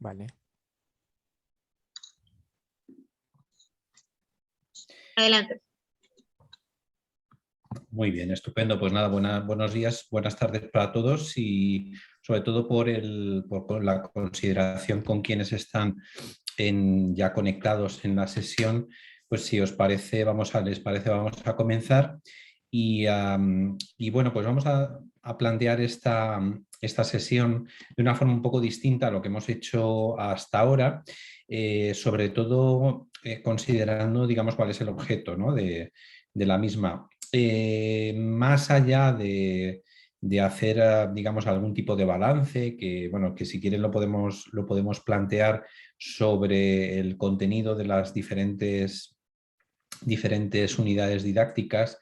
Vale. Adelante. Muy bien, estupendo. Pues nada, buenos días, buenas tardes para todos y sobre todo por la consideración con quienes están ya conectados en la sesión. Pues si os parece, vamos a comenzar y bueno, pues vamos a plantear esta sesión de una forma un poco distinta a lo que hemos hecho hasta ahora, sobre todo considerando, digamos, cuál es el objeto, ¿no?, de la misma. Más allá de hacer, digamos, algún tipo de balance, que, bueno, que si quieren lo podemos plantear sobre el contenido de las diferentes unidades didácticas.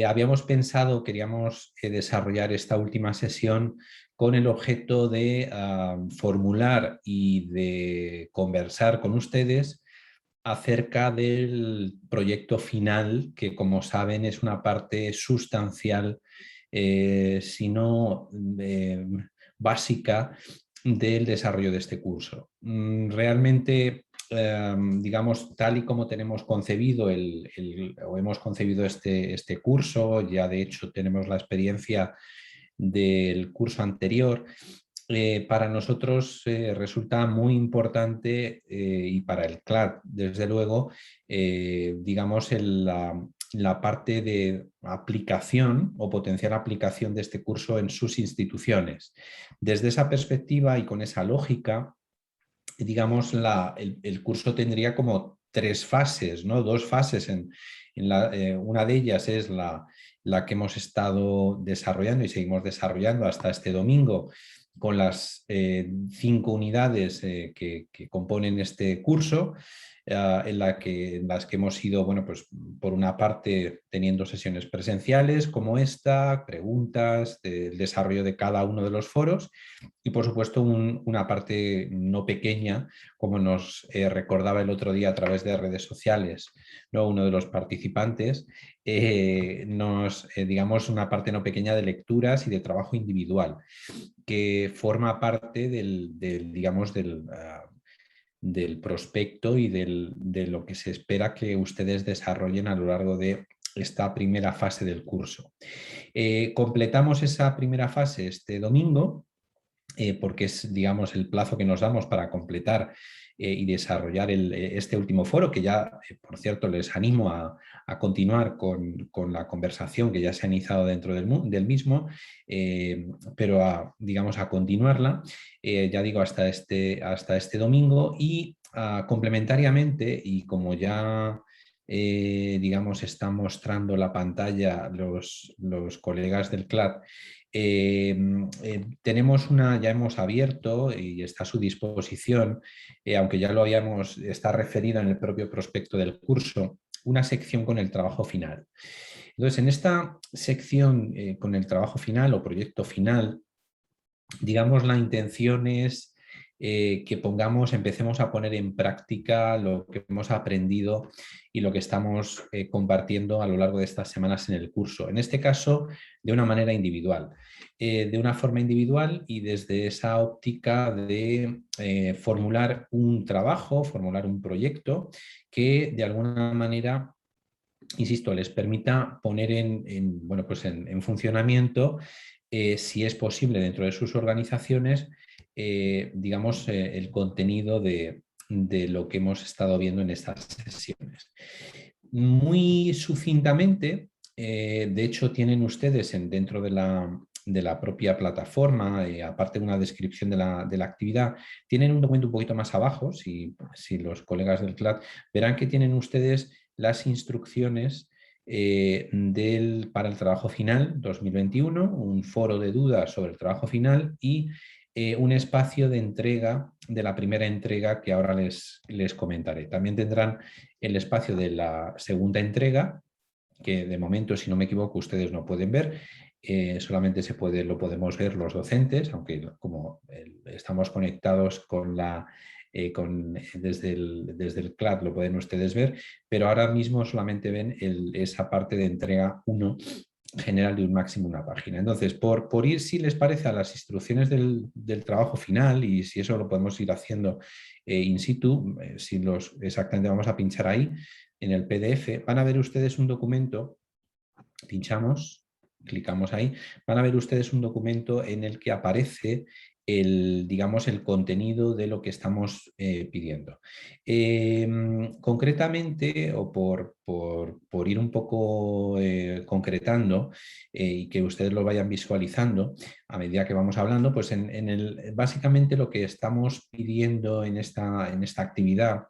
Habíamos pensado, queríamos desarrollar esta última sesión con el objeto de formular y de conversar con ustedes acerca del proyecto final, que como saben es una parte sustancial, si no básica, del desarrollo de este curso. Realmente, digamos, tal y como tenemos concebido o hemos concebido este curso, ya de hecho tenemos la experiencia del curso anterior. Para nosotros resulta muy importante y para el CLAD, desde luego, digamos, la parte de aplicación o potencial aplicación de este curso en sus instituciones. Desde esa perspectiva y con esa lógica, digamos, el curso tendría como tres fases, ¿no? Dos fases. Una de ellas es la que hemos estado desarrollando y seguimos desarrollando hasta este domingo, con las 5 unidades que componen este curso, en las que hemos ido, bueno, pues por una parte teniendo sesiones presenciales como esta, preguntas, el desarrollo de cada uno de los foros y por supuesto una parte no pequeña, como nos recordaba el otro día a través de redes sociales, ¿no?, uno de los participantes, digamos, una parte no pequeña de lecturas y de trabajo individual, que forma parte digamos, del prospecto y de lo que se espera que ustedes desarrollen a lo largo de esta primera fase del curso. Completamos esa primera fase este domingo, porque es, digamos, el plazo que nos damos para completar y desarrollar este último foro, que ya, por cierto, les animo a continuar con la conversación que ya se ha iniciado dentro del mismo, pero digamos, a continuarla, ya digo, hasta este domingo y complementariamente, y como ya digamos, están mostrando la pantalla los colegas del CLAD, tenemos ya hemos abierto y está a su disposición, aunque ya está referido en el propio prospecto del curso, una sección con el trabajo final. Entonces, en esta sección con el trabajo final o proyecto final, digamos, la intención es que empecemos a poner en práctica lo que hemos aprendido y lo que estamos compartiendo a lo largo de estas semanas en el curso. En este caso, de una manera individual. De una forma individual y desde esa óptica de formular un trabajo, formular un proyecto que de alguna manera, insisto, les permita poner bueno, pues en funcionamiento, si es posible dentro de sus organizaciones, digamos, el contenido de lo que hemos estado viendo en estas sesiones. Muy sucintamente, de hecho, tienen ustedes dentro de la propia plataforma, aparte de una descripción de la actividad, tienen un documento un poquito más abajo, si los colegas del CLAD verán que tienen ustedes las instrucciones para el trabajo final 2021, un foro de dudas sobre el trabajo final y un espacio de entrega de la primera entrega que ahora les comentaré. También tendrán el espacio de la segunda entrega, que de momento, si no me equivoco, ustedes no pueden ver. Solamente lo podemos ver los docentes, aunque como estamos conectados desde el CLAD lo pueden ustedes ver, pero ahora mismo solamente ven esa parte de entrega 1 general de un máximo una página. Entonces, por ir, si les parece, a las instrucciones del trabajo final, y si eso lo podemos ir haciendo in situ, exactamente vamos a pinchar ahí en el PDF, van a ver ustedes un documento, pinchamos, clicamos ahí, van a ver ustedes un documento en el que aparece digamos, el contenido de lo que estamos pidiendo. Concretamente, o por ir un poco concretando y que ustedes lo vayan visualizando a medida que vamos hablando, pues básicamente lo que estamos pidiendo en esta actividad,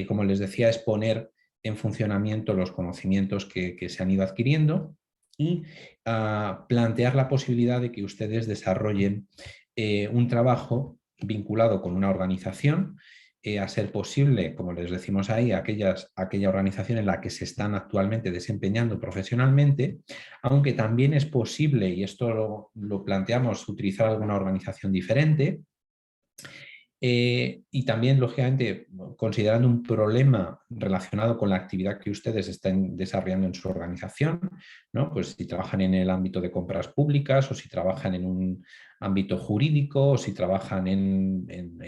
como les decía, es poner en funcionamiento los conocimientos que se han ido adquiriendo y plantear la posibilidad de que ustedes desarrollen un trabajo vinculado con una organización, a ser posible, como les decimos ahí, aquella organización en la que se están actualmente desempeñando profesionalmente, aunque también es posible, y esto lo planteamos, utilizar alguna organización diferente. Y también, lógicamente, considerando un problema relacionado con la actividad que ustedes estén desarrollando en su organización, ¿no? Pues si trabajan en el ámbito de compras públicas, o si trabajan en un ámbito jurídico, o si trabajan en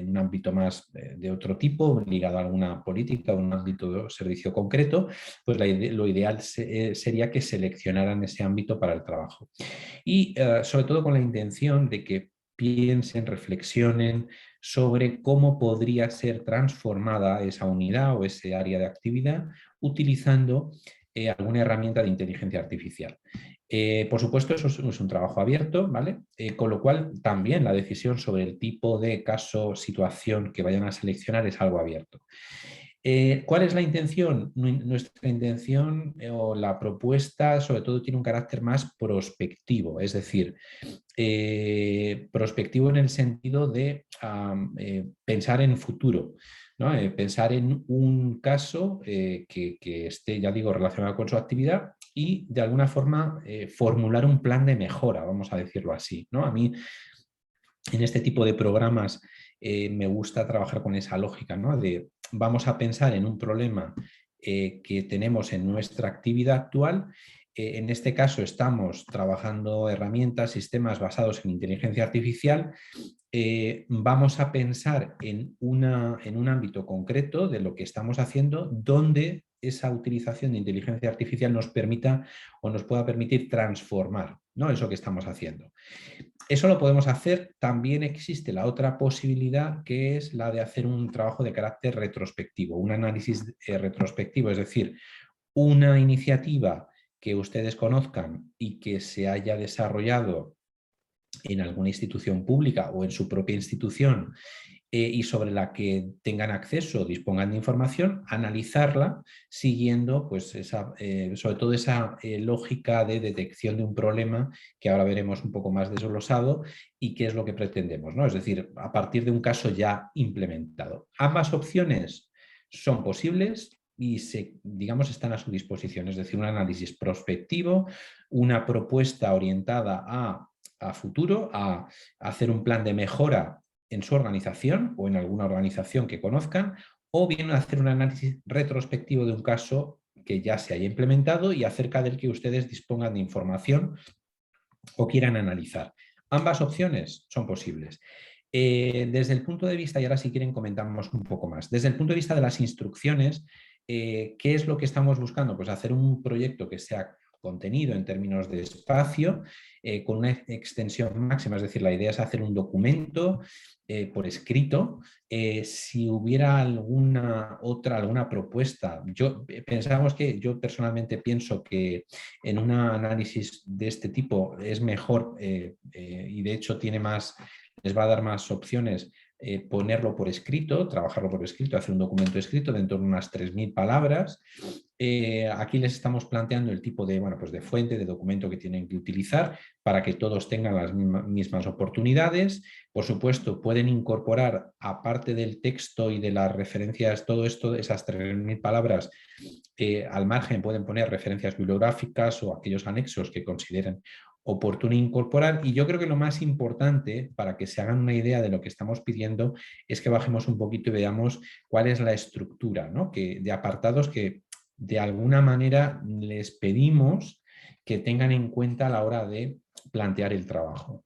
un ámbito más de otro tipo, ligado a alguna política o un ámbito de servicio concreto, pues lo ideal sería que seleccionaran ese ámbito para el trabajo. Y sobre todo con la intención de que piensen, reflexionen sobre cómo podría ser transformada esa unidad o ese área de actividad utilizando alguna herramienta de inteligencia artificial. Por supuesto, eso es un trabajo abierto, ¿vale? Con lo cual, también la decisión sobre el tipo de caso, situación que vayan a seleccionar es algo abierto. ¿Cuál es la intención? Nuestra intención o la propuesta, sobre todo, tiene un carácter más prospectivo, es decir, prospectivo en el sentido de pensar en futuro, ¿no? Pensar en un caso que esté, ya digo, relacionado con su actividad y de alguna forma formular un plan de mejora, vamos a decirlo así, ¿no? A mí, en este tipo de programas, me gusta trabajar con esa lógica, ¿no? De vamos a pensar en un problema que tenemos en nuestra actividad actual. En este caso estamos trabajando herramientas, sistemas basados en inteligencia artificial. Vamos a pensar en un ámbito concreto de lo que estamos haciendo, donde esa utilización de inteligencia artificial nos permita o nos pueda permitir transformar, ¿no? Eso que estamos haciendo. Eso lo podemos hacer. También existe la otra posibilidad, que es la de hacer un trabajo de carácter retrospectivo, un análisis retrospectivo, es decir, una iniciativa que ustedes conozcan y que se haya desarrollado en alguna institución pública o en su propia institución, y sobre la que tengan acceso, dispongan de información, analizarla siguiendo, pues, sobre todo esa lógica de detección de un problema, que ahora veremos un poco más desglosado, y qué es lo que pretendemos, ¿no? Es decir, a partir de un caso ya implementado. Ambas opciones son posibles y digamos, están a su disposición, es decir, un análisis prospectivo, una propuesta orientada a futuro, a hacer un plan de mejora en su organización o en alguna organización que conozcan, o bien hacer un análisis retrospectivo de un caso que ya se haya implementado y acerca del que ustedes dispongan de información o quieran analizar. Ambas opciones son posibles. Desde el punto de vista, y ahora si quieren comentamos un poco más, desde el punto de vista de las instrucciones, ¿qué es lo que estamos buscando? Pues hacer un proyecto que sea contenido en términos de espacio, con una extensión máxima, es decir, la idea es hacer un documento por escrito. Si hubiera alguna propuesta, yo personalmente pienso que en un análisis de este tipo es mejor, y de hecho les va a dar más opciones, ponerlo por escrito, trabajarlo por escrito, hacer un documento escrito dentro de unas 3.000 palabras. Aquí les estamos planteando el tipo de, pues de fuente, de documento que tienen que utilizar para que todos tengan las mismas oportunidades. Por supuesto, pueden incorporar, aparte del texto y de las referencias, todo esto, esas 3.000 palabras, al margen pueden poner referencias bibliográficas o aquellos anexos que consideren oportuno incorporar. Y yo creo que lo más importante, para que se hagan una idea de lo que estamos pidiendo, es que bajemos un poquito y veamos cuál es la estructura, ¿no? De apartados que de alguna manera les pedimos que tengan en cuenta a la hora de plantear el trabajo.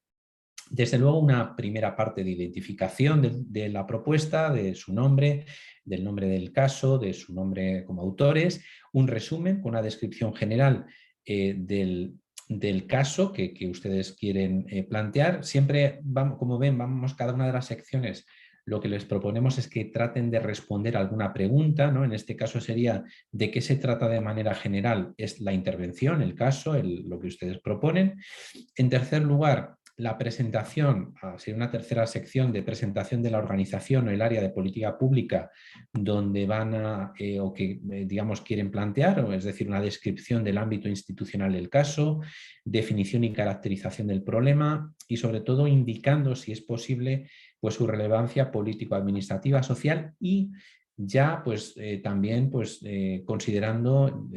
Desde luego, una primera parte de identificación de la propuesta, de su nombre, del nombre del caso, de su nombre como autores, un resumen con una descripción general del caso que ustedes quieren plantear. Siempre, como ven, vamos cada una de las secciones. Lo que les proponemos es que traten de responder alguna pregunta, ¿no? En este caso sería de qué se trata de manera general, es la intervención, el caso, lo que ustedes proponen. En tercer lugar, la presentación, sería una tercera sección de presentación de la organización o el área de política pública donde van a, o que digamos quieren plantear, o es decir, una descripción del ámbito institucional del caso, definición y caracterización del problema y sobre todo indicando, si es posible, pues su relevancia político-administrativa, social y ya pues también pues considerando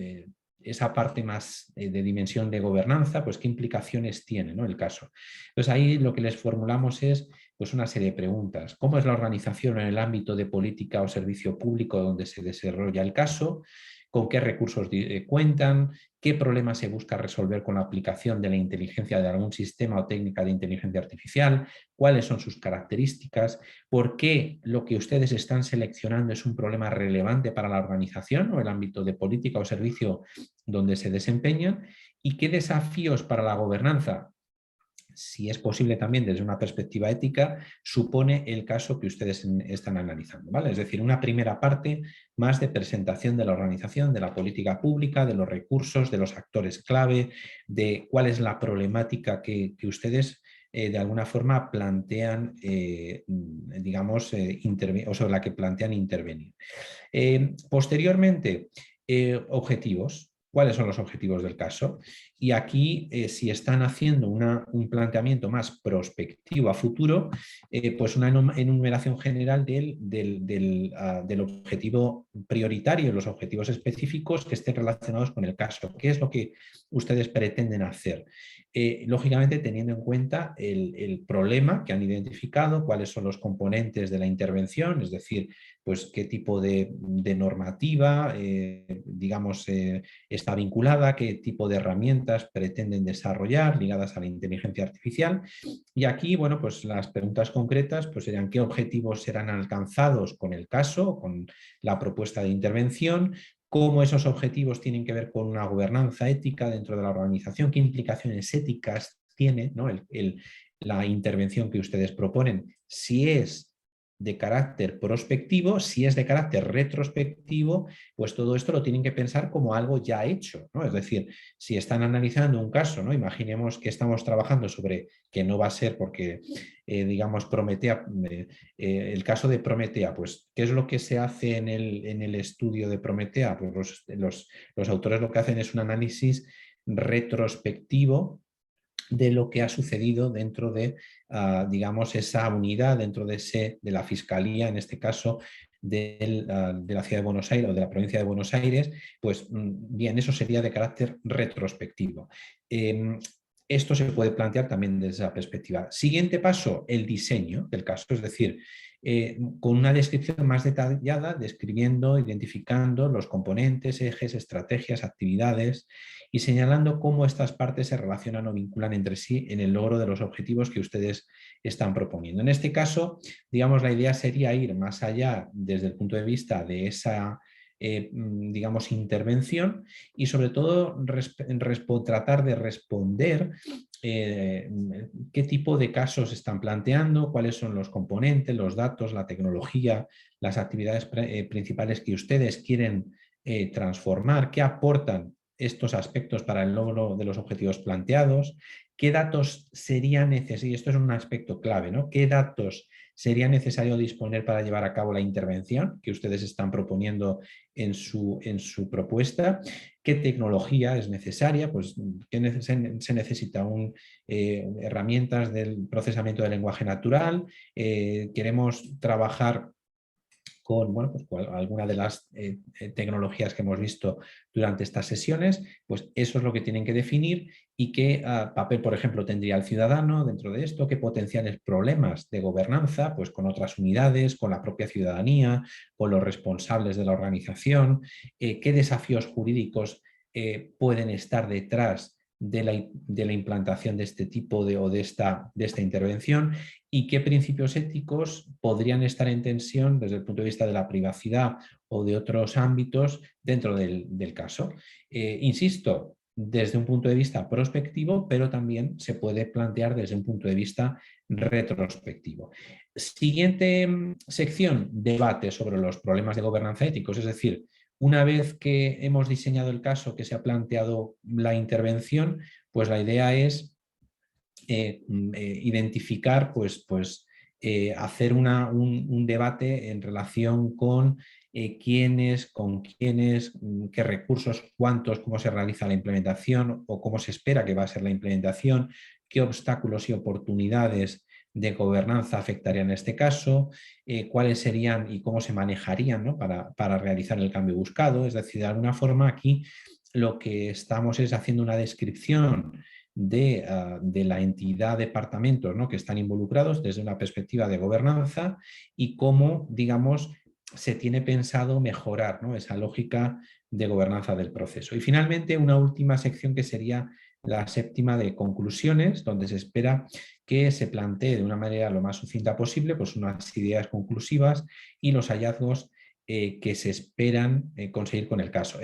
esa parte más de dimensión de gobernanza, pues qué implicaciones tiene, ¿no?, el caso. Entonces ahí lo que les formulamos es pues una serie de preguntas. ¿Cómo es la organización en el ámbito de política o servicio público donde se desarrolla el caso? ¿Con qué recursos cuentan? ¿Qué problemas se busca resolver con la aplicación de la inteligencia de algún sistema o técnica de inteligencia artificial? ¿Cuáles son sus características? ¿Por qué lo que ustedes están seleccionando es un problema relevante para la organización o el ámbito de política o servicio donde se desempeñan? ¿Y qué desafíos para la gobernanza, si es posible también desde una perspectiva ética, supone el caso que ustedes están analizando, ¿vale? Es decir, una primera parte más de presentación de la organización, de la política pública, de los recursos, de los actores clave, de cuál es la problemática que ustedes de alguna forma plantean, digamos, o sobre la que plantean intervenir. Posteriormente, objetivos. ¿Cuáles son los objetivos del caso? Y aquí, si están haciendo un planteamiento más prospectivo a futuro, pues una enumeración general del objetivo prioritario, los objetivos específicos que estén relacionados con el caso. ¿Qué es lo que ustedes pretenden hacer? Lógicamente, teniendo en cuenta el problema que han identificado, cuáles son los componentes de la intervención, es decir, pues qué tipo de normativa, digamos, está vinculada, qué tipo de herramientas pretenden desarrollar ligadas a la inteligencia artificial. Y aquí, bueno, pues las preguntas concretas pues serían qué objetivos serán alcanzados con el caso, con la propuesta de intervención, cómo esos objetivos tienen que ver con una gobernanza ética dentro de la organización, qué implicaciones éticas tiene, ¿no?, la intervención que ustedes proponen, si es de carácter prospectivo, si es de carácter retrospectivo, pues todo esto lo tienen que pensar como algo ya hecho, ¿no? Es decir, si están analizando un caso, ¿no?, imaginemos que estamos trabajando sobre, que no va a ser porque, digamos, Prometea, el caso de Prometea, pues, ¿qué es lo que se hace en el estudio de Prometea? Pues los autores lo que hacen es un análisis retrospectivo de lo que ha sucedido dentro de, digamos, esa unidad, dentro de la Fiscalía, en este caso, de la Ciudad de Buenos Aires o de la provincia de Buenos Aires, pues bien, eso sería de carácter retrospectivo. Esto se puede plantear también desde esa perspectiva. Siguiente paso, el diseño del caso, es decir, con una descripción más detallada, describiendo, identificando los componentes, ejes, estrategias, actividades y señalando cómo estas partes se relacionan o vinculan entre sí en el logro de los objetivos que ustedes están proponiendo. En este caso, digamos, la idea sería ir más allá desde el punto de vista de esa, digamos, intervención y sobre todo tratar de responder qué tipo de casos están planteando, cuáles son los componentes, los datos, la tecnología, las actividades principales que ustedes quieren transformar, qué aportan estos aspectos para el logro de los objetivos planteados, qué datos sería necesario, y esto es un aspecto clave, ¿no?, qué datos sería necesario disponer para llevar a cabo la intervención que ustedes están proponiendo en su propuesta, qué tecnología es necesaria, pues se necesita herramientas del procesamiento del lenguaje natural, queremos trabajar con, bueno, pues alguna de las tecnologías que hemos visto durante estas sesiones, pues eso es lo que tienen que definir y qué papel, por ejemplo, tendría el ciudadano dentro de esto, qué potenciales problemas de gobernanza, pues con otras unidades, con la propia ciudadanía, con los responsables de la organización, qué desafíos jurídicos pueden estar detrás de la implantación de este tipo o de esta intervención y qué principios éticos podrían estar en tensión desde el punto de vista de la privacidad o de otros ámbitos dentro del caso. Insisto, desde un punto de vista prospectivo, pero también se puede plantear desde un punto de vista retrospectivo. Siguiente sección, debate sobre los problemas de gobernanza éticos, es decir, una vez que hemos diseñado el caso, que se ha planteado la intervención, pues la idea es identificar, hacer un debate en relación con quiénes, con quiénes, qué recursos, cuántos, cómo se realiza la implementación o cómo se espera que va a ser la implementación, qué obstáculos y oportunidades de gobernanza afectarían en este caso, cuáles serían y cómo se manejarían, ¿no? para realizar el cambio buscado. Es decir, de alguna forma aquí lo que estamos es haciendo una descripción de la entidad, departamentos, ¿no? que están involucrados desde una perspectiva de gobernanza y cómo, digamos, se tiene pensado mejorar, ¿no? esa lógica de gobernanza del proceso. Y finalmente, una última sección que sería la séptima de conclusiones, donde se espera que se plantee de una manera lo más sucinta posible pues unas ideas conclusivas y los hallazgos que se esperan conseguir con el caso.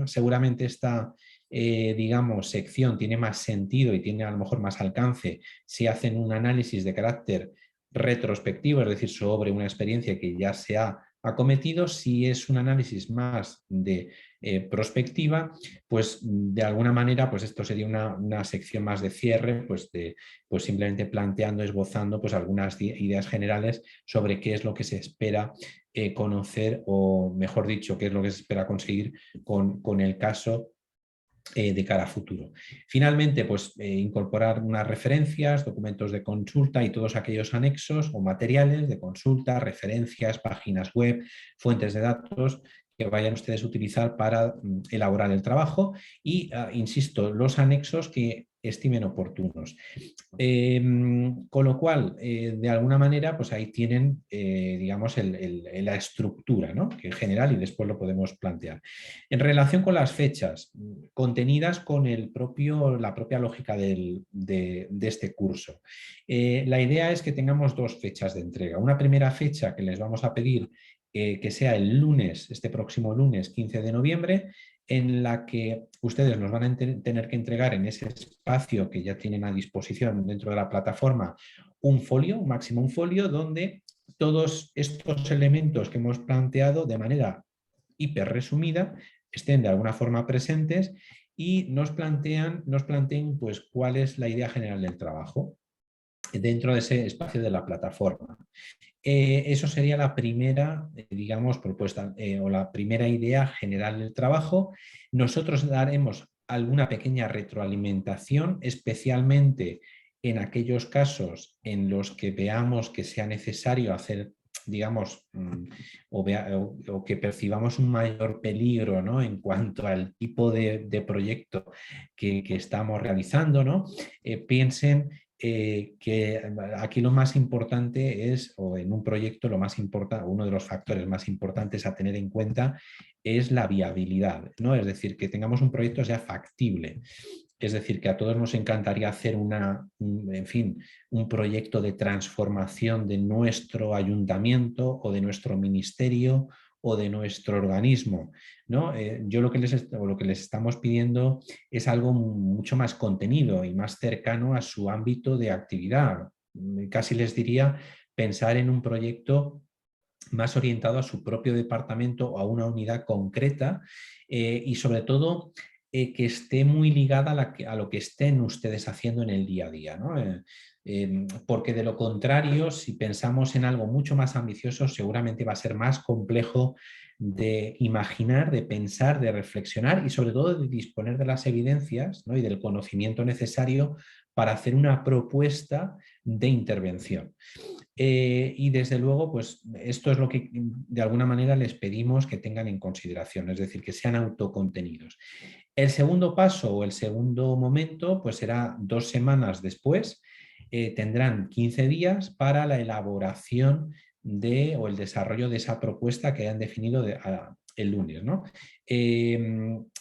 Seguramente esta digamos, sección tiene más sentido y tiene a lo mejor más alcance si hacen un análisis de carácter retrospectivo, es decir, sobre una experiencia que ya se ha acometido. Si es un análisis más de prospectiva, pues de alguna manera pues esto sería una sección más de cierre, pues simplemente planteando, esbozando pues algunas ideas generales sobre qué es lo que se espera conocer o mejor dicho, qué es lo que se espera conseguir con el caso de cara a futuro. Finalmente, pues incorporar unas referencias, documentos de consulta y todos aquellos anexos o materiales de consulta, referencias, páginas web, fuentes de datos que vayan ustedes a utilizar para elaborar el trabajo y, insisto, los anexos que estimen oportunos. Con lo cual, de alguna manera, pues ahí tienen, digamos, la estructura, ¿no? que en general y después lo podemos plantear. En relación con las fechas, contenidas con la propia lógica de este curso, la idea es que tengamos dos fechas de entrega. Una primera fecha que les vamos a pedir que sea el lunes, este próximo lunes 15 de noviembre, en la que ustedes nos van a tener que entregar en ese espacio que ya tienen a disposición dentro de la plataforma un folio, máximo un folio, donde todos estos elementos que hemos planteado de manera hiper resumida estén de alguna forma presentes y nos planteen pues, cuál es la idea general del trabajo dentro de ese espacio de la plataforma. Eso sería la primera, digamos, propuesta o la primera idea general del trabajo. Nosotros daremos alguna pequeña retroalimentación, especialmente en aquellos casos en los que veamos que sea necesario hacer, digamos, o que percibamos un mayor peligro, ¿no? en cuanto al tipo de proyecto que estamos realizando, ¿no? Piensen que aquí lo más importante es, o en un proyecto lo más importante, uno de los factores más importantes a tener en cuenta es la viabilidad, ¿no? Es decir, que tengamos un proyecto que sea factible. Es decir, que a todos nos encantaría hacer en fin, un proyecto de transformación de nuestro ayuntamiento o de nuestro ministerio o de nuestro organismo, ¿no? Yo lo que les estamos pidiendo es algo mucho más contenido y más cercano a su ámbito de actividad. Casi les diría pensar en un proyecto más orientado a su propio departamento o a una unidad concreta y sobre todo que esté muy ligada a lo que estén ustedes haciendo en el día a día, ¿no? Porque de lo contrario, si pensamos en algo mucho más ambicioso, seguramente va a ser más complejo de imaginar, de pensar, de reflexionar y sobre todo de disponer de las evidencias, ¿no? y del conocimiento necesario para hacer una propuesta de intervención. Y desde luego, pues esto es lo que de alguna manera les pedimos que tengan en consideración, es decir, que sean autocontenidos. El segundo paso o el segundo momento, pues será 2 semanas después, tendrán 15 días para la elaboración o el desarrollo de esa propuesta que hayan definido el lunes, ¿no?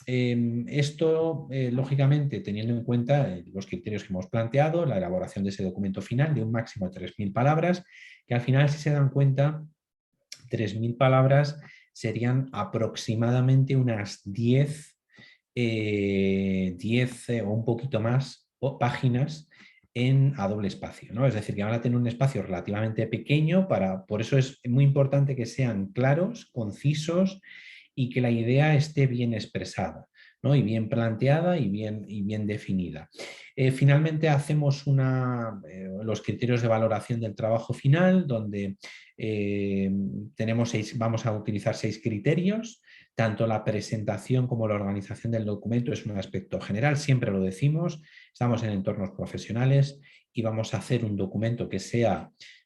Esto, lógicamente, teniendo en cuenta los criterios que hemos planteado, la elaboración de ese documento final de un máximo de 3.000 palabras, que al final, si se dan cuenta, 3.000 palabras serían aproximadamente unas 10 o un poquito más páginas a doble espacio, ¿no? Es decir, que van a tener un espacio relativamente pequeño por eso es muy importante que sean claros, concisos y que la idea esté bien expresada, ¿no? Y bien planteada y bien definida. Finalmente hacemos los criterios de valoración del trabajo final, donde vamos a utilizar 6 criterios. Tanto la presentación como la organización del documento es un aspecto general, siempre lo decimos, estamos en entornos profesionales y vamos a hacer un documento que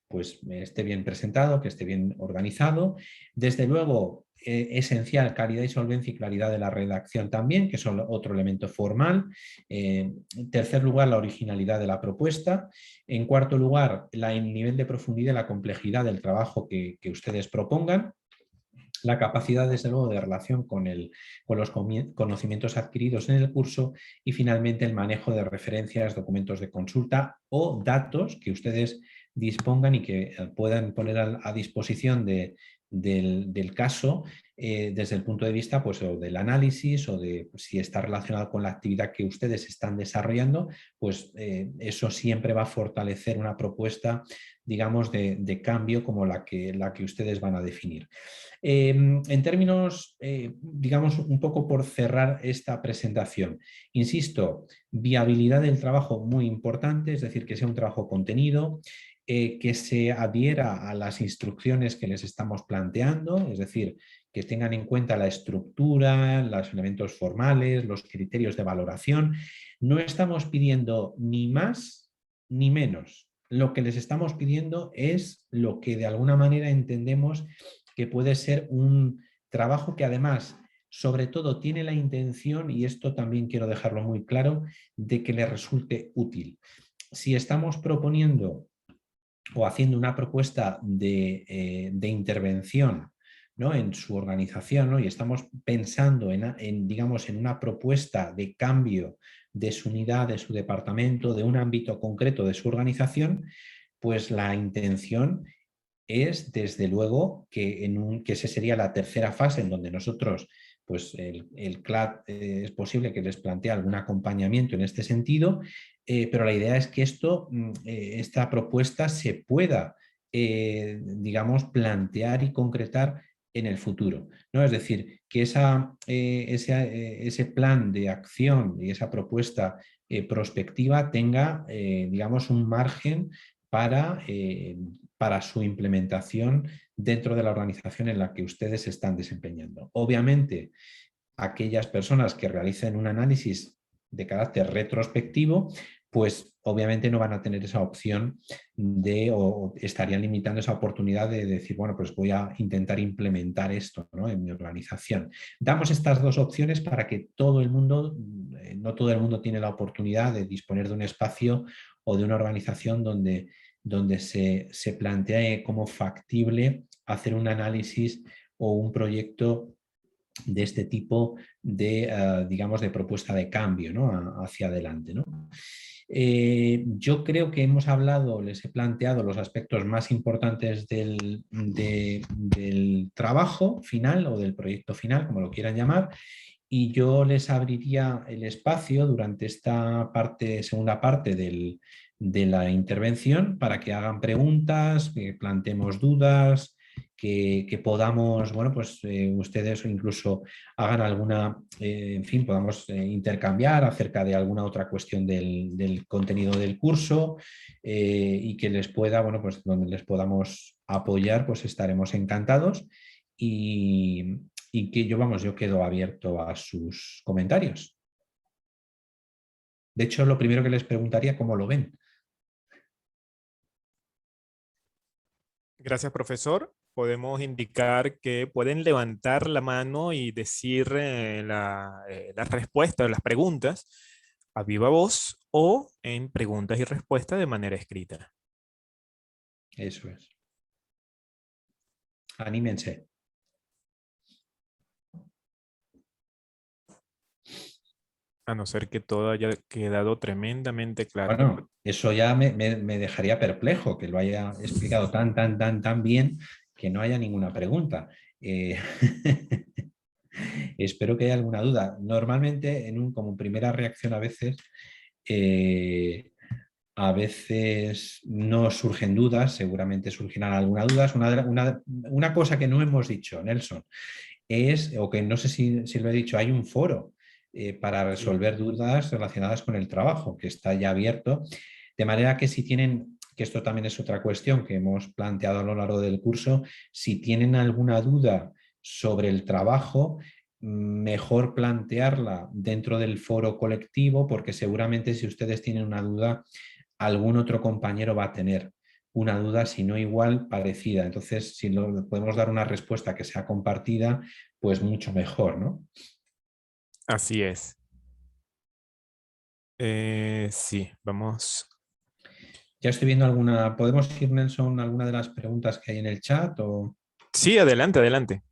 pues esté bien presentado, que esté bien organizado. Desde luego, esencial, calidad y solvencia y claridad de la redacción también, que son otro elemento formal. En tercer lugar, la originalidad de la propuesta. En cuarto lugar, el nivel de profundidad y la complejidad del trabajo que ustedes propongan. La capacidad, desde luego, de relación con los conocimientos adquiridos en el curso y finalmente el manejo de referencias, documentos de consulta o datos que ustedes dispongan y que puedan poner a disposición del caso desde el punto de vista pues, o del análisis o de si está relacionado con la actividad que ustedes están desarrollando, pues eso siempre va a fortalecer una propuesta, digamos, de cambio como la que ustedes van a definir. En términos, digamos, un poco por cerrar esta presentación, insisto, viabilidad del trabajo muy importante, es decir, que sea un trabajo contenido, que se adhiera a las instrucciones que les estamos planteando, es decir, que tengan en cuenta la estructura, los elementos formales, los criterios de valoración. No estamos pidiendo ni más ni menos. Lo que les estamos pidiendo es lo que de alguna manera entendemos que puede ser un trabajo que además, sobre todo, tiene la intención, y esto también quiero dejarlo muy claro, de que le resulte útil. Si estamos proponiendo o haciendo una propuesta de intervención, ¿no?, en su organización, ¿no?, y estamos pensando digamos, en una propuesta de cambio de su unidad, de su departamento, de un ámbito concreto de su organización, pues la intención es, desde luego, que esa sería la tercera fase en donde nosotros, pues el CLAD es posible que les plantee algún acompañamiento en este sentido, pero la idea es que esta propuesta se pueda, digamos, plantear y concretar en el futuro, ¿no? Es decir, que ese plan de acción y esa propuesta prospectiva tenga, digamos, un margen para su implementación dentro de la organización en la que ustedes se están desempeñando. Obviamente, aquellas personas que realicen un análisis de carácter retrospectivo, pues obviamente no van a tener esa opción o estarían limitando esa oportunidad de decir, bueno, pues voy a intentar implementar esto, ¿no?, en mi organización. Damos estas dos opciones para que todo el mundo, no todo el mundo tiene la oportunidad de disponer de un espacio o de una organización donde se plantee como factible hacer un análisis o un proyecto de este tipo digamos, de propuesta de cambio, ¿no?, hacia adelante, ¿no? Yo creo que hemos hablado, les he planteado los aspectos más importantes del trabajo final o del proyecto final, como lo quieran llamar, y yo les abriría el espacio durante esta segunda parte de la intervención para que hagan preguntas, que planteemos dudas, que podamos, bueno, pues ustedes incluso hagan alguna, en fin, podamos intercambiar acerca de alguna otra cuestión del contenido del curso y que les pueda, bueno, pues donde les podamos apoyar, pues estaremos encantados y que yo quedo abierto a sus comentarios. De hecho, lo primero que les preguntaría, ¿cómo lo ven? Gracias, profesor. Podemos indicar que pueden levantar la mano y decir las respuestas, las preguntas a viva voz o en preguntas y respuestas de manera escrita. Eso es. Anímense. A no ser que todo haya quedado tremendamente claro. Bueno, eso ya me dejaría perplejo, que lo haya explicado tan bien que no haya ninguna pregunta. Eh, espero que haya alguna duda. Normalmente, como primera reacción eh, a veces no surgen dudas, seguramente surgirán algunas dudas. Una cosa que no hemos dicho, Nelson, o que no sé si lo he dicho, hay un foro para Sí. resolver dudas relacionadas con el trabajo, que está ya abierto, de manera que si tienen, que esto también es otra cuestión que hemos planteado a lo largo del curso, si tienen alguna duda sobre el trabajo, mejor plantearla dentro del foro colectivo, porque seguramente si ustedes tienen una duda, algún otro compañero va a tener una duda, si no igual, parecida. Entonces, si podemos dar una respuesta que sea compartida, pues mucho mejor, ¿no? Así es. Sí, vamos. Ya estoy viendo ¿podemos ir, Nelson, alguna de las preguntas que hay en el chat? Sí, adelante, adelante.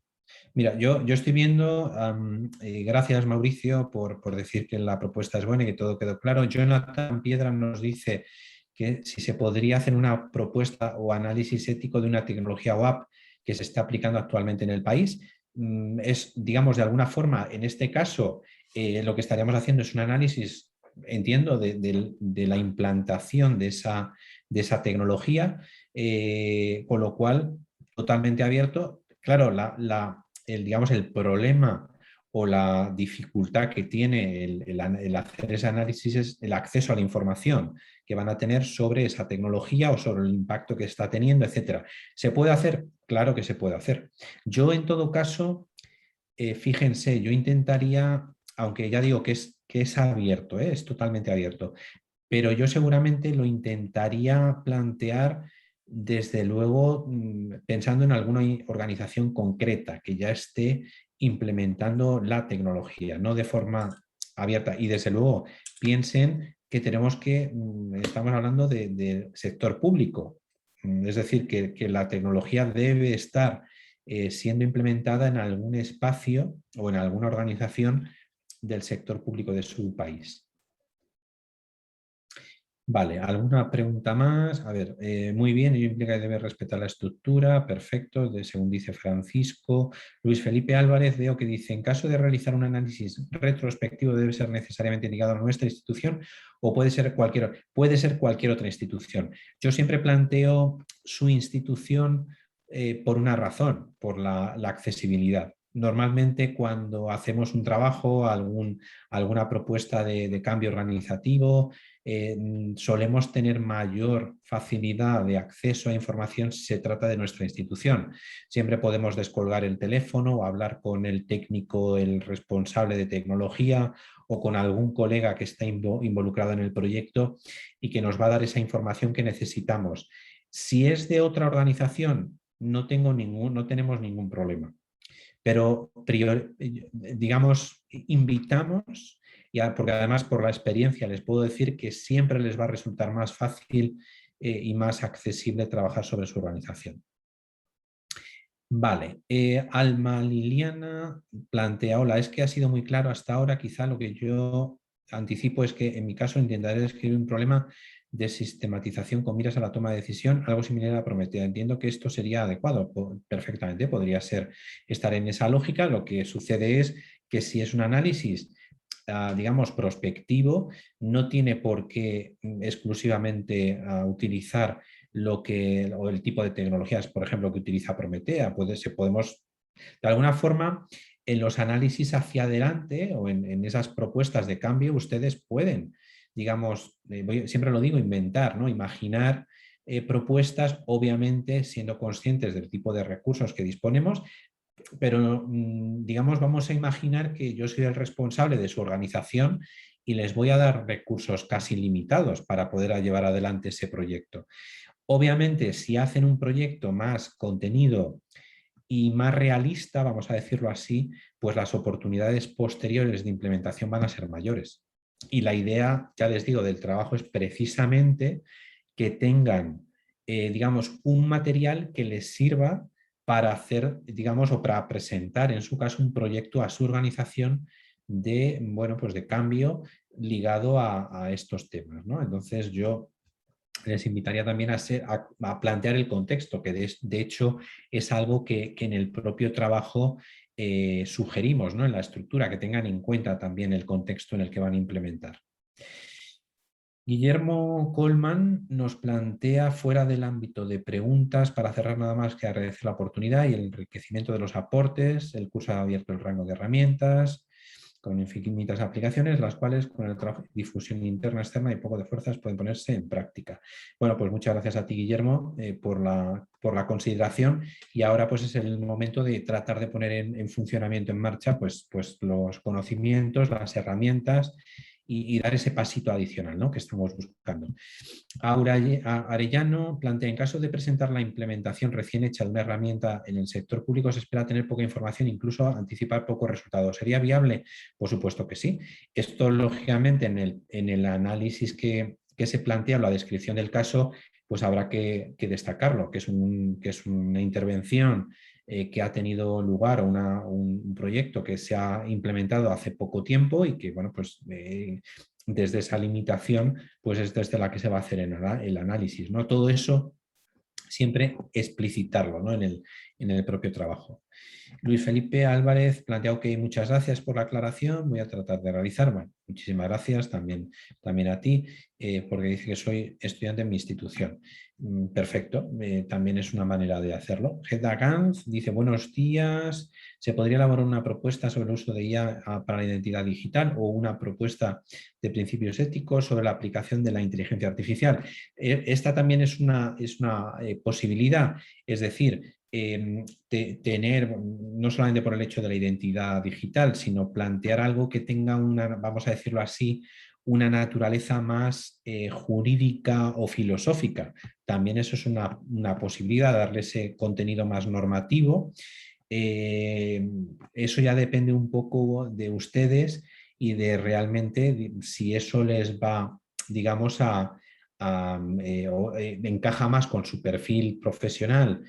Mira, yo estoy viendo, gracias Mauricio por decir que la propuesta es buena y que todo quedó claro. Jonathan Piedra nos dice que si se podría hacer una propuesta o análisis ético de una tecnología o app que se está aplicando actualmente en el país. Es, digamos, de alguna forma, en este caso, lo que estaríamos haciendo es un análisis, entiendo, de la implantación de esa tecnología, con lo cual, totalmente abierto. Claro, digamos, el problema o la dificultad que tiene el hacer ese análisis es el acceso a la información que van a tener sobre esa tecnología o sobre el impacto que está teniendo, etcétera. ¿Se puede hacer? Claro que se puede hacer. Yo, en todo caso, fíjense, yo intentaría, aunque ya digo que es abierto, es totalmente abierto, pero yo seguramente lo intentaría plantear desde luego pensando en alguna organización concreta que ya esté implementando la tecnología, no de forma abierta. Y desde luego piensen que estamos hablando de sector público, es decir, que la tecnología debe estar siendo implementada en algún espacio o en alguna organización del sector público de su país. Vale, ¿alguna pregunta más? A ver, muy bien, ello implica que debe respetar la estructura, perfecto, según dice Francisco. Luis Felipe Álvarez, veo que dice, en caso de realizar un análisis retrospectivo, ¿debe ser necesariamente ligado a nuestra institución o puede ser cualquier otra institución? Yo siempre planteo su institución por una razón, por la accesibilidad. Normalmente cuando hacemos un trabajo, alguna propuesta de cambio organizativo, solemos tener mayor facilidad de acceso a información si se trata de nuestra institución. Siempre podemos descolgar el teléfono o hablar con el técnico, el responsable de tecnología o con algún colega que está involucrado en el proyecto y que nos va a dar esa información que necesitamos. Si es de otra organización, no tenemos ningún problema. Pero, digamos, invitamos, porque además por la experiencia les puedo decir que siempre les va a resultar más fácil y más accesible trabajar sobre su organización. Vale, Alma Liliana plantea, hola, es que ha sido muy claro hasta ahora, quizá lo que yo anticipo es que en mi caso intentaré describir un problema de sistematización con miras a la toma de decisión, algo similar a Prometeo. Entiendo que esto sería adecuado, perfectamente, podría ser estar en esa lógica. Lo que sucede es que si es un análisis, digamos, prospectivo, no tiene por qué exclusivamente utilizar o el tipo de tecnologías, por ejemplo, que utiliza Prometea. Podemos, de alguna forma, en los análisis hacia adelante o en esas propuestas de cambio, ustedes pueden, digamos, siempre lo digo, inventar, ¿no? Imaginar propuestas, obviamente siendo conscientes del tipo de recursos que disponemos, pero digamos, vamos a imaginar que yo soy el responsable de su organización y les voy a dar recursos casi limitados para poder llevar adelante ese proyecto. Obviamente, si hacen un proyecto más contenido y más realista, vamos a decirlo así, pues las oportunidades posteriores de implementación van a ser mayores. Y la idea, ya les digo, del trabajo es precisamente que tengan, digamos, un material que les sirva para hacer, digamos, o para presentar, en su caso, un proyecto a su organización bueno, pues de cambio ligado a estos temas, ¿no? Entonces yo les invitaría también a plantear el contexto, que de hecho es algo que en el propio trabajo sugerimos, ¿no? En la estructura, que tengan en cuenta también el contexto en el que van a implementar. Guillermo Colman nos plantea, fuera del ámbito de preguntas, para cerrar nada más, que agradecer la oportunidad y el enriquecimiento de los aportes. El curso ha abierto el rango de herramientas con infinitas aplicaciones, las cuales con el trabajo, difusión interna, externa y poco de fuerzas pueden ponerse en práctica. Bueno, pues muchas gracias a ti, Guillermo, por la consideración, y ahora pues es el momento de tratar de poner en funcionamiento, en marcha, pues los conocimientos, las herramientas y dar ese pasito adicional, ¿no?, que estamos buscando. Arellano plantea, en caso de presentar la implementación recién hecha de una herramienta en el sector público, se espera tener poca información, incluso anticipar pocos resultados. ¿Sería viable? Por supuesto que sí. Esto, lógicamente, en el análisis que se plantea, la descripción del caso, pues habrá que destacarlo, que es una intervención que ha tenido lugar, un proyecto que se ha implementado hace poco tiempo y que, bueno, pues desde esa limitación, pues es desde la que se va a hacer el análisis, ¿no? Todo eso siempre explicitarlo, ¿no?, en el propio trabajo. Luis Felipe Álvarez plantea: ok, muchas gracias por la aclaración, voy a tratar de realizar. Bueno, muchísimas gracias también a ti, porque dice que soy estudiante en mi institución. Perfecto, también es una manera de hacerlo. Hedda Gans dice: buenos días, ¿se podría elaborar una propuesta sobre el uso de IA para la identidad digital o una propuesta de principios éticos sobre la aplicación de la inteligencia artificial? Esta también es una posibilidad, es decir, tener, no solamente por el hecho de la identidad digital, sino plantear algo que tenga vamos a decirlo así, una naturaleza más jurídica o filosófica. También eso es una posibilidad, darle ese contenido más normativo. Eso ya depende un poco de ustedes y de realmente si eso les va, digamos, encaja más con su perfil profesional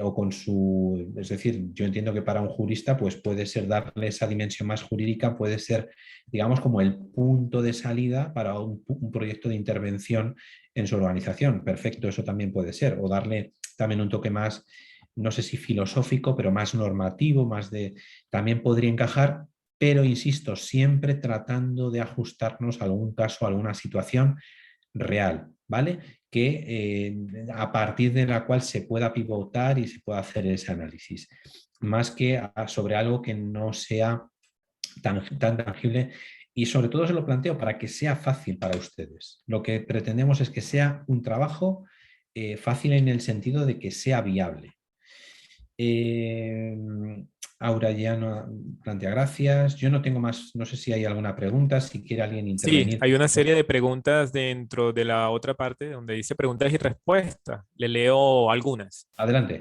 o con su... Es decir, yo entiendo que para un jurista pues puede ser darle esa dimensión más jurídica, puede ser, digamos, como el punto de salida para un proyecto de intervención en su organización. Perfecto, eso también puede ser. O darle también un toque más, no sé si filosófico, pero más normativo, más de... También podría encajar, pero insisto, siempre tratando de ajustarnos a algún caso, a alguna situación real, ¿vale? Que a partir de la cual se pueda pivotar y se pueda hacer ese análisis, más que sobre algo que no sea tan tangible, y sobre todo se lo planteo para que sea fácil para ustedes. Lo que pretendemos es que sea un trabajo fácil en el sentido de que sea viable. Aura ya no plantea gracias. Yo no tengo más, no sé si hay alguna pregunta, si quiere alguien Sí, intervenir. hay una serie de preguntas dentro de la otra parte donde dice preguntas y respuestas. Le leo algunas. Adelante.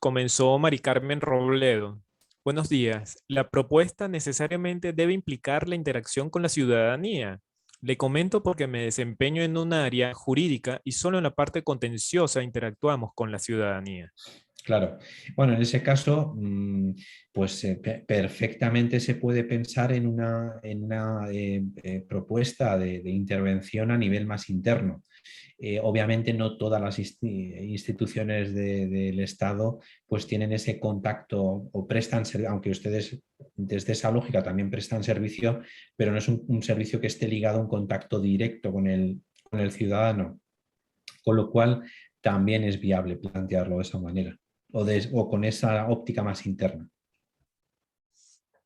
Comenzó Mari Carmen Robledo. Buenos días. La propuesta necesariamente debe implicar la interacción con la ciudadanía. Le comento porque me desempeño en un área jurídica y solo en la parte contenciosa interactuamos con la ciudadanía. Claro. Bueno, en ese caso, pues perfectamente se puede pensar en una propuesta de intervención a nivel más interno. Obviamente no todas las instituciones del Estado pues tienen ese contacto o prestan servicio, aunque ustedes desde esa lógica también prestan servicio, pero no es un servicio que esté ligado a un contacto directo con el ciudadano, con lo cual también es viable plantearlo de esa manera o con esa óptica más interna.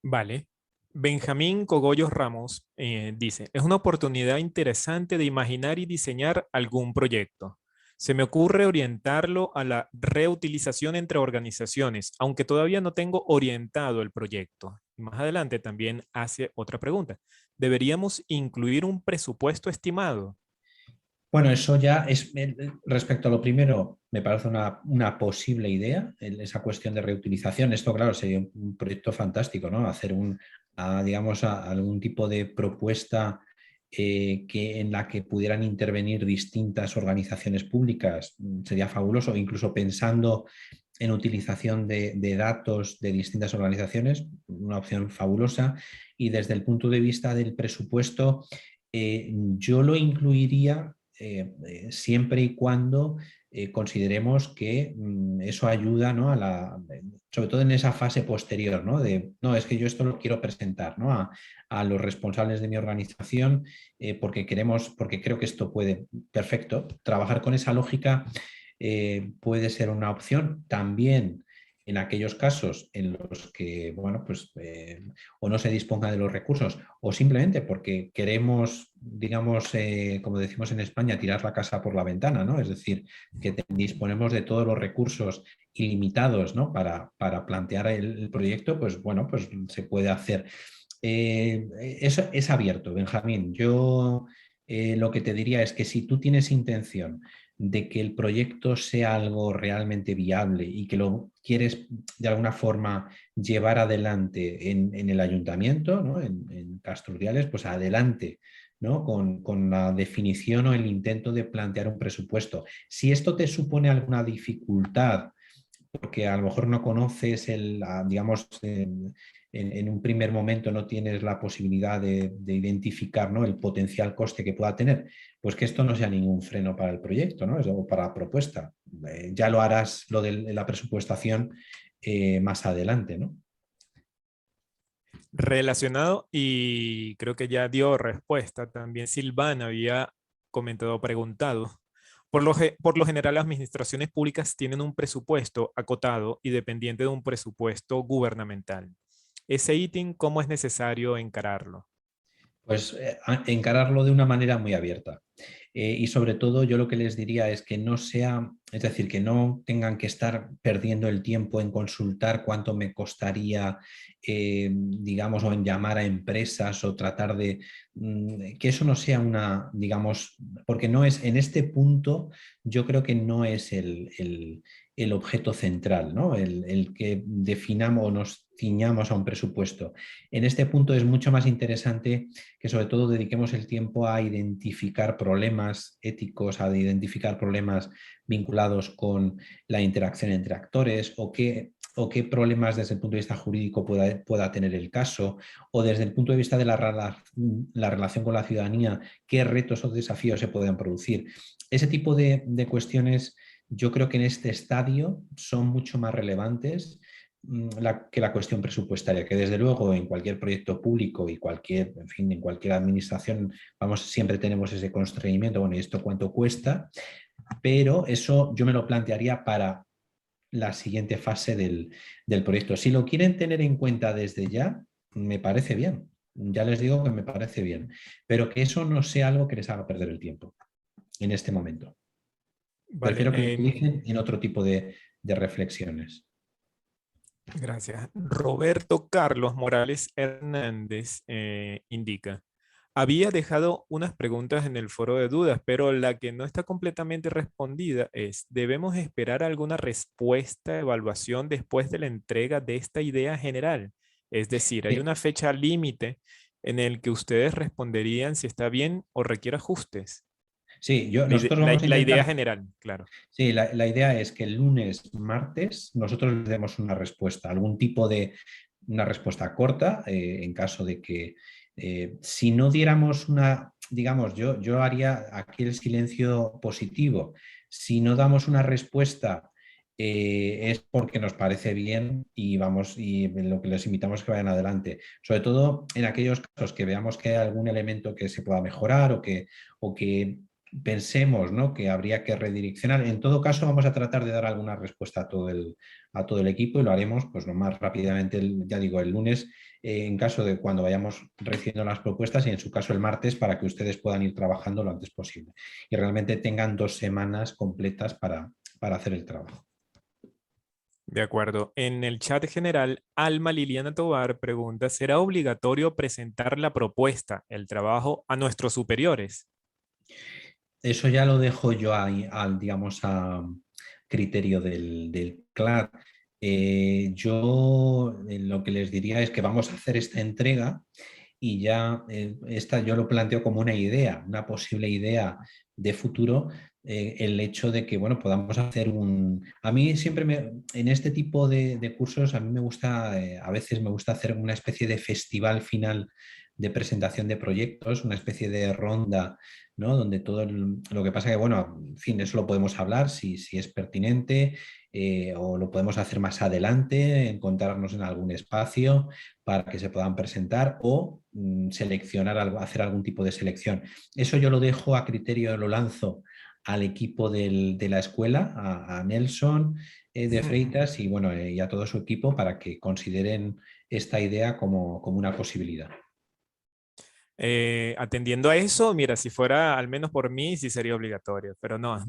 Vale. Benjamín Cogollos Ramos dice, es una oportunidad interesante de imaginar y diseñar algún proyecto. Se me ocurre orientarlo a la reutilización entre organizaciones, aunque todavía no tengo orientado el proyecto. Más adelante también hace otra pregunta. ¿Deberíamos incluir un presupuesto estimado? Bueno, eso ya es, respecto a lo primero, me parece una posible idea, esa cuestión de reutilización. Esto, claro, sería un proyecto fantástico, ¿no? Hacer digamos, algún tipo de propuesta en la que pudieran intervenir distintas organizaciones públicas, sería fabuloso, incluso pensando en utilización de datos de distintas organizaciones, una opción fabulosa. Y desde el punto de vista del presupuesto, yo lo incluiría siempre y cuando consideremos que eso ayuda, ¿no? Sobre todo en esa fase posterior, ¿no? No, es que yo esto lo quiero presentar, ¿no? A los responsables de mi organización porque creo que esto puede, perfecto, trabajar con esa lógica puede ser una opción. También en aquellos casos en los que, bueno, pues o no se disponga de los recursos o simplemente porque queremos, digamos, como decimos en España, tirar la casa por la ventana, ¿no? Es decir, que disponemos de todos los recursos ilimitados, ¿no? Para plantear el proyecto, pues bueno, pues se puede hacer. Eso es abierto, Benjamín. Yo lo que te diría es que si tú tienes intención de que el proyecto sea algo realmente viable y que lo quieres de alguna forma llevar adelante en el ayuntamiento, ¿no? En Castro Urdiales, pues adelante, ¿no? Con la definición o el intento de plantear un presupuesto. Si esto te supone alguna dificultad, porque a lo mejor no conoces digamos, en un primer momento no tienes la posibilidad de identificar, ¿no? El potencial coste que pueda tener, pues que esto no sea ningún freno para el proyecto, ¿no? O para la propuesta. Ya lo harás lo de la presupuestación más adelante, ¿no? Relacionado, y creo que ya dio respuesta, también Silvana había comentado, preguntado. Por lo general, las administraciones públicas tienen un presupuesto acotado y dependiente de un presupuesto gubernamental. Ese ítem, ¿cómo es necesario encararlo? Pues encararlo de una manera muy abierta. Y sobre todo yo lo que les diría es que no sea, es decir, que no tengan que estar perdiendo el tiempo en consultar cuánto me costaría, digamos, o en llamar a empresas o tratar de que eso no sea una, digamos, porque no es, en este punto yo creo que no es el objeto central, ¿no? El que definamos o nos ciñamos a un presupuesto. En este punto es mucho más interesante que sobre todo dediquemos el tiempo a identificar problemas éticos, a identificar problemas vinculados con la interacción entre actores o qué problemas desde el punto de vista jurídico pueda tener el caso, o desde el punto de vista de la relación con la ciudadanía, qué retos o desafíos se puedan producir. Ese tipo de cuestiones yo creo que en este estadio son mucho más relevantes que la cuestión presupuestaria, que desde luego en cualquier proyecto público y cualquier, en fin, en cualquier administración, vamos, siempre tenemos ese constreñimiento, bueno, ¿y esto cuánto cuesta? Pero eso yo me lo plantearía para la siguiente fase del proyecto. Si lo quieren tener en cuenta desde ya, me parece bien. Ya les digo que me parece bien, pero que eso no sea algo que les haga perder el tiempo en este momento. Vale, Prefiero que lo utilicen en otro tipo de reflexiones. gracias. Roberto Carlos Morales Hernández indica, había dejado unas preguntas en el foro de dudas, pero la que no está completamente respondida es, ¿debemos esperar alguna respuesta, evaluación después de la entrega de esta idea general? Es decir, ¿hay una fecha límite en el que ustedes responderían si está bien o requiere ajustes? Sí, nosotros vamos a La idea intentar. general, claro. Sí, la idea es que el lunes, martes, nosotros les demos una respuesta, algún tipo de una respuesta corta, en caso de que si no diéramos una, digamos, yo haría aquí el silencio positivo. Si no damos una respuesta es porque nos parece bien y vamos, y lo que les invitamos es que vayan adelante. Sobre todo en aquellos casos que veamos que hay algún elemento que se pueda mejorar o que pensemos, ¿no?, que habría que redireccionar. En todo caso, vamos a tratar de dar alguna respuesta a todo el equipo y lo haremos pues, lo más rápidamente, ya digo, el lunes, en caso de cuando vayamos recibiendo las propuestas y en su caso el martes para que ustedes puedan ir trabajando lo antes posible y realmente tengan 2 semanas completas para hacer el trabajo. De acuerdo. En el chat general, Alma Liliana Tobar pregunta, ¿será obligatorio presentar la propuesta, el trabajo, a nuestros superiores? Eso ya lo dejo yo digamos, a criterio del CLAD. Yo lo que les diría es que vamos a hacer esta entrega y ya esta yo lo planteo como una idea, una posible idea de futuro, el hecho de que, bueno, podamos hacer un... A mí siempre en este tipo de cursos, a mí me gusta, a veces me gusta hacer una especie de festival final de presentación de proyectos, una especie de ronda, ¿no? Donde lo que pasa que, bueno, en fin, eso lo podemos hablar si es pertinente, o lo podemos hacer más adelante, encontrarnos en algún espacio para que se puedan presentar o seleccionar algo, hacer algún tipo de selección. Eso yo lo dejo a criterio, lo lanzo al equipo de la escuela, a Nelson de Freitas y, bueno, y a todo su equipo para que consideren esta idea como una posibilidad. Atendiendo a eso, mira, si fuera al menos por mí, sí sería obligatorio, pero no.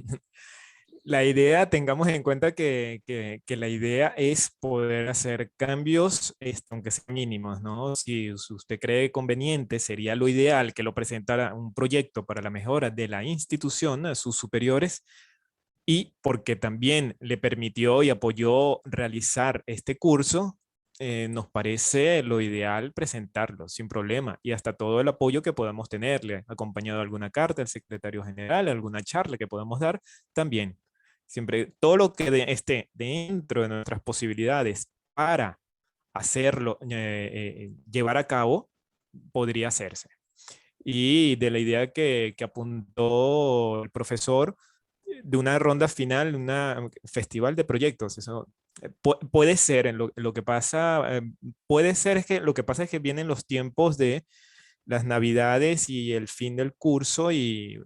La idea, tengamos en cuenta que la idea es poder hacer cambios, aunque sean mínimos, ¿no? Si usted cree conveniente, sería lo ideal que lo presentara un proyecto para la mejora de la institución a sus superiores y porque también le permitió y apoyó realizar este curso, nos parece lo ideal presentarlo sin problema y hasta todo el apoyo que podamos tenerle, acompañado de alguna carta del secretario general, alguna charla que podamos dar, también. Siempre todo lo que esté dentro de nuestras posibilidades para hacerlo, llevar a cabo, podría hacerse. Y de la idea que apuntó el profesor, de una ronda final, un festival de proyectos. Eso puede ser, en lo que pasa, puede ser es que lo que pasa es que vienen los tiempos de las navidades y el fin del curso y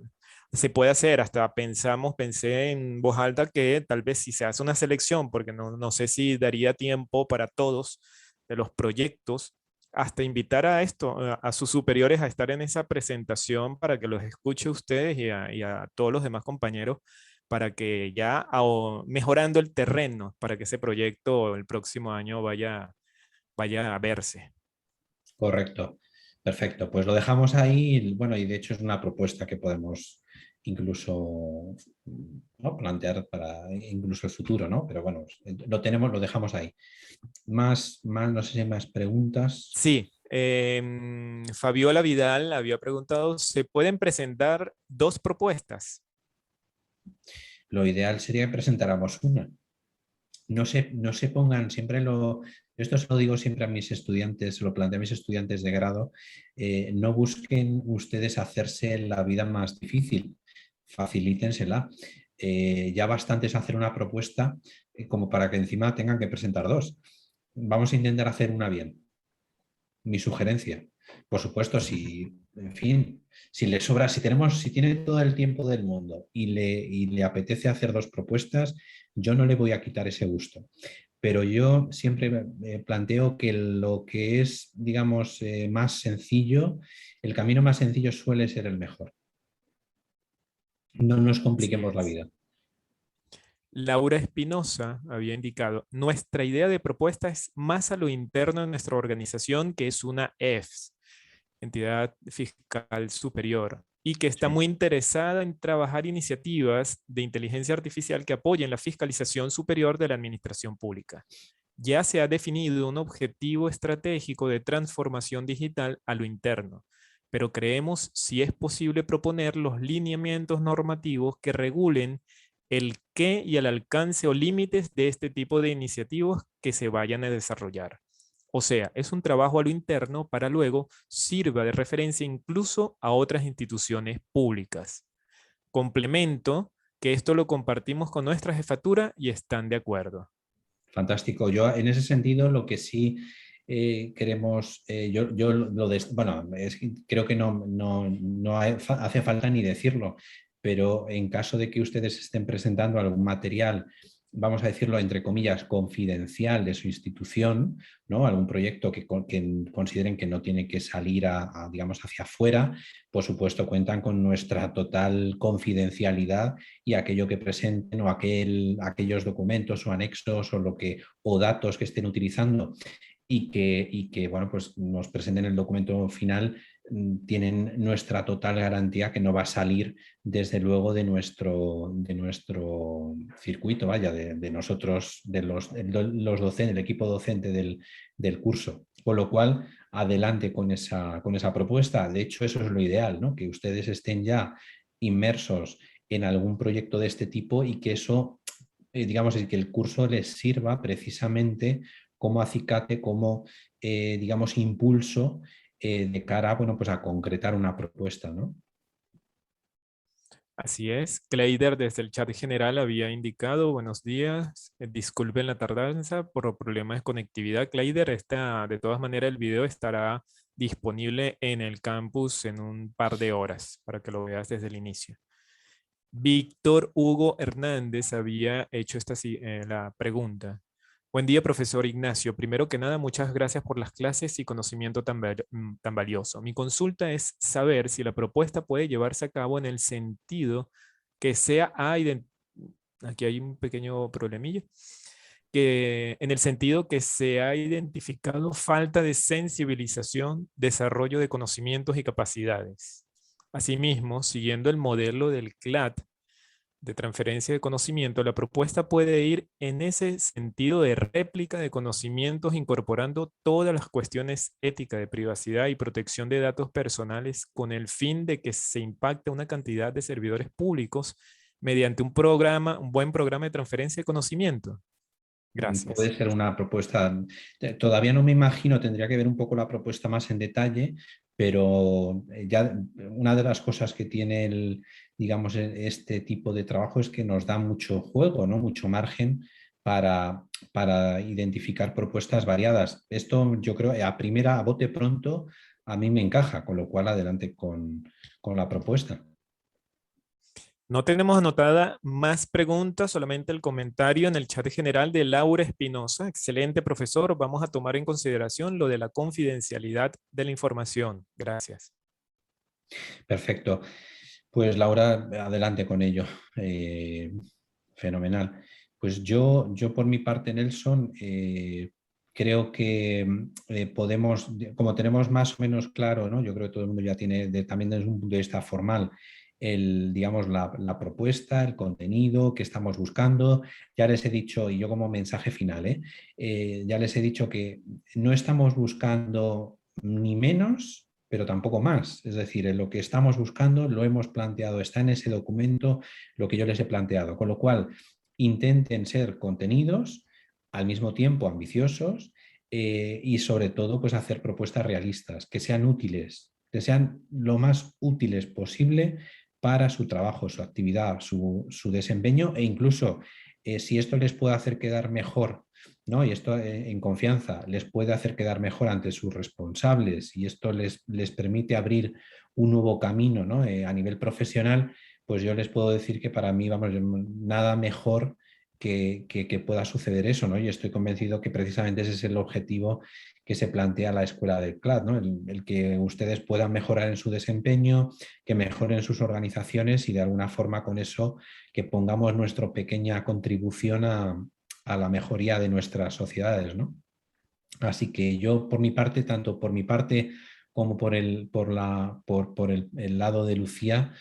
se puede hacer, hasta pensé en voz alta que tal vez si se hace una selección, porque no sé si daría tiempo para todos de los proyectos, hasta invitar a esto, a sus superiores a estar en esa presentación para que los escuche ustedes y a todos los demás compañeros, para que ya mejorando el terreno, para que ese proyecto el próximo año vaya a verse. Correcto, perfecto. Pues lo dejamos ahí, bueno, y de hecho es una propuesta que podemos incluso, ¿no?, plantear para incluso el futuro, ¿no? Pero bueno, lo tenemos, lo dejamos ahí. No sé si hay más preguntas. Sí, Fabiola Vidal había preguntado, ¿se pueden presentar dos propuestas? Lo ideal sería que presentáramos una. No se pongan, esto se lo digo siempre a mis estudiantes, se lo planteo a mis estudiantes de grado, no busquen ustedes hacerse la vida más difícil, facilítensela. Ya bastante es hacer una propuesta como para que encima tengan que presentar dos. Vamos a intentar hacer una bien. Mi sugerencia. Por supuesto, si, en fin, si le sobra, si tiene todo el tiempo del mundo y le apetece hacer dos propuestas, yo no le voy a quitar ese gusto. Pero yo siempre planteo que lo que es, digamos, más sencillo, el camino más sencillo suele ser el mejor. No nos Así compliquemos la es. vida. Laura Espinosa había indicado, nuestra idea de propuesta es más a lo interno de nuestra organización, que es una EFS, entidad fiscal superior, y que está Sí. muy interesada en trabajar iniciativas de inteligencia artificial que apoyen la fiscalización superior de la administración pública. Ya se ha definido un objetivo estratégico de transformación digital a lo interno, pero creemos si es posible proponer los lineamientos normativos que regulen el qué y el alcance o límites de este tipo de iniciativas que se vayan a desarrollar. O sea, es un trabajo a lo interno para luego sirva de referencia incluso a otras instituciones públicas. Complemento que esto lo compartimos con nuestra jefatura y están de acuerdo. Fantástico. Yo en ese sentido lo que sí queremos, bueno, creo que no hace falta ni decirlo, pero en caso de que ustedes estén presentando algún material, vamos a decirlo entre comillas, confidencial de su institución, ¿no?, algún proyecto que consideren que no tiene que salir digamos, hacia afuera, por supuesto cuentan con nuestra total confidencialidad y aquello que presenten o aquellos documentos o anexos o datos que estén utilizando y que bueno, pues nos presenten el documento final, tienen nuestra total garantía que no va a salir desde luego de nuestro circuito, vaya, de nosotros, los docentes, el equipo docente del curso. Con lo cual, adelante con esa propuesta. De hecho, eso es lo ideal, ¿no?, que ustedes estén ya inmersos en algún proyecto de este tipo y que eso, digamos, que el curso les sirva precisamente como acicate, como, digamos, impulso de cara, bueno, pues a concretar una propuesta, ¿no? Así es, Kleider desde el chat general había indicado, buenos días, disculpen la tardanza por problemas de conectividad. Kleider, está, de todas maneras el video estará disponible en el campus en un par de horas para que lo veas desde el inicio. Víctor Hugo Hernández había hecho la pregunta. Buen día, profesor Ignacio. Primero que nada, muchas gracias por las clases y conocimiento tan valioso. Mi consulta es saber si la propuesta puede llevarse a cabo en el sentido que sea aquí hay un pequeño problemilla, que en el sentido que se ha identificado falta de sensibilización, desarrollo de conocimientos y capacidades. Asimismo, siguiendo el modelo del CLAT, de transferencia de conocimiento, la propuesta puede ir en ese sentido de réplica de conocimientos, incorporando todas las cuestiones éticas de privacidad y protección de datos personales con el fin de que se impacte una cantidad de servidores públicos mediante un buen programa de transferencia de conocimiento. Gracias. Puede ser una propuesta, todavía no me imagino, tendría que ver un poco la propuesta más en detalle, pero ya una de las cosas que tiene digamos, este tipo de trabajo es que nos da mucho juego, ¿no? Mucho margen para identificar propuestas variadas. Esto yo creo, a bote pronto, a mí me encaja, con lo cual adelante con la propuesta. No tenemos anotada más preguntas, solamente el comentario en el chat general de Laura Espinosa. Excelente, profesor. Vamos a tomar en consideración lo de la confidencialidad de la información. Gracias. Perfecto. Pues Laura, adelante con ello. Fenomenal. Pues yo por mi parte, Nelson, creo que podemos, como tenemos más o menos claro, ¿no? Yo creo que todo el mundo ya tiene, también desde un punto de vista formal, digamos, la propuesta, el contenido que estamos buscando. Ya les he dicho, y yo como mensaje final, ya les he dicho que no estamos buscando ni menos, pero tampoco más. Es decir, en lo que estamos buscando lo hemos planteado, está en ese documento lo que yo les he planteado. Con lo cual, intenten ser contenidos, al mismo tiempo ambiciosos y sobre todo pues hacer propuestas realistas, que sean útiles, que sean lo más útiles posible para su trabajo, su actividad, su desempeño e incluso si esto les puede hacer quedar mejor, ¿no? Y esto en confianza les puede hacer quedar mejor ante sus responsables y esto les permite abrir un nuevo camino, ¿no? A nivel profesional, pues yo les puedo decir que para mí, vamos, nada mejor que pueda suceder eso, ¿no? Y estoy convencido que precisamente ese es el objetivo que se plantea la escuela del CLAD, ¿no? El que ustedes puedan mejorar en su desempeño, que mejoren sus organizaciones y de alguna forma con eso que pongamos nuestra pequeña contribución a la mejoría de nuestras sociedades, ¿no? Así que yo por mi parte, tanto por mi parte como por el lado de Lucía,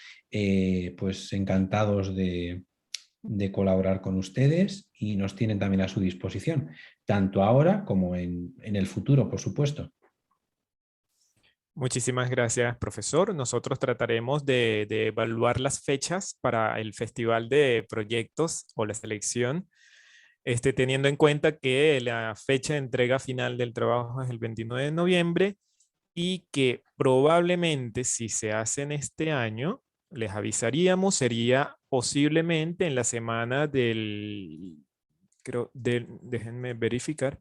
pues encantados de colaborar con ustedes y nos tienen también a su disposición, tanto ahora como en el futuro, por supuesto. Muchísimas gracias, profesor. Nosotros trataremos de evaluar las fechas para el Festival de Proyectos o la selección, teniendo en cuenta que la fecha de entrega final del trabajo es el 29 de noviembre y que probablemente si se hace en este año, les avisaríamos, sería posiblemente en la semana déjenme verificar,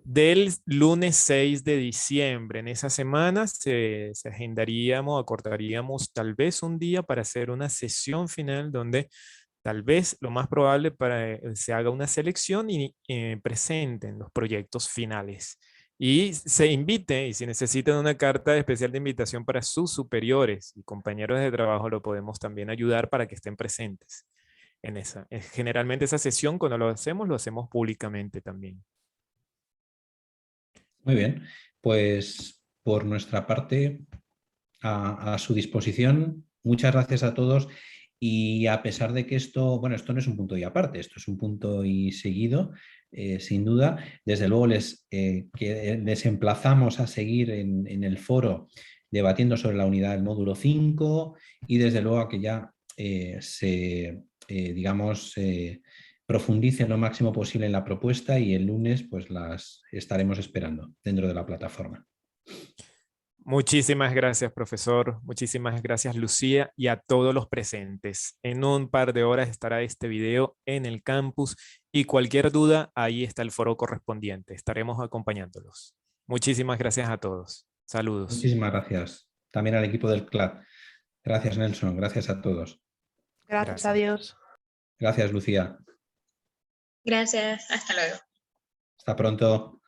del lunes 6 de diciembre. En esa semana se agendaríamos, acordaríamos tal vez un día para hacer una sesión final donde tal vez lo más probable para se haga una selección y presenten los proyectos finales. Y se invite, y si necesitan una carta especial de invitación para sus superiores y compañeros de trabajo, lo podemos también ayudar para que estén presentes en esa. Generalmente esa sesión, cuando lo hacemos públicamente también. Muy bien, pues por nuestra parte, a su disposición. Muchas gracias a todos. Y a pesar de que esto, bueno, esto no es un punto y aparte, esto es un punto y seguido, sin duda, desde luego les emplazamos a seguir en el foro debatiendo sobre la unidad del módulo 5 y desde luego a que ya digamos, profundice lo máximo posible en la propuesta y el lunes pues las estaremos esperando dentro de la plataforma. Muchísimas gracias, profesor. Muchísimas gracias, Lucía, y a todos los presentes. En un par de horas estará este video en el campus y cualquier duda, ahí está el foro correspondiente. Estaremos acompañándolos. Muchísimas gracias a todos. Saludos. Muchísimas gracias. También al equipo del CLAD. Gracias, Nelson. Gracias a todos. Gracias, Gracias. adiós. Gracias, Lucía. Gracias, hasta luego. Hasta pronto.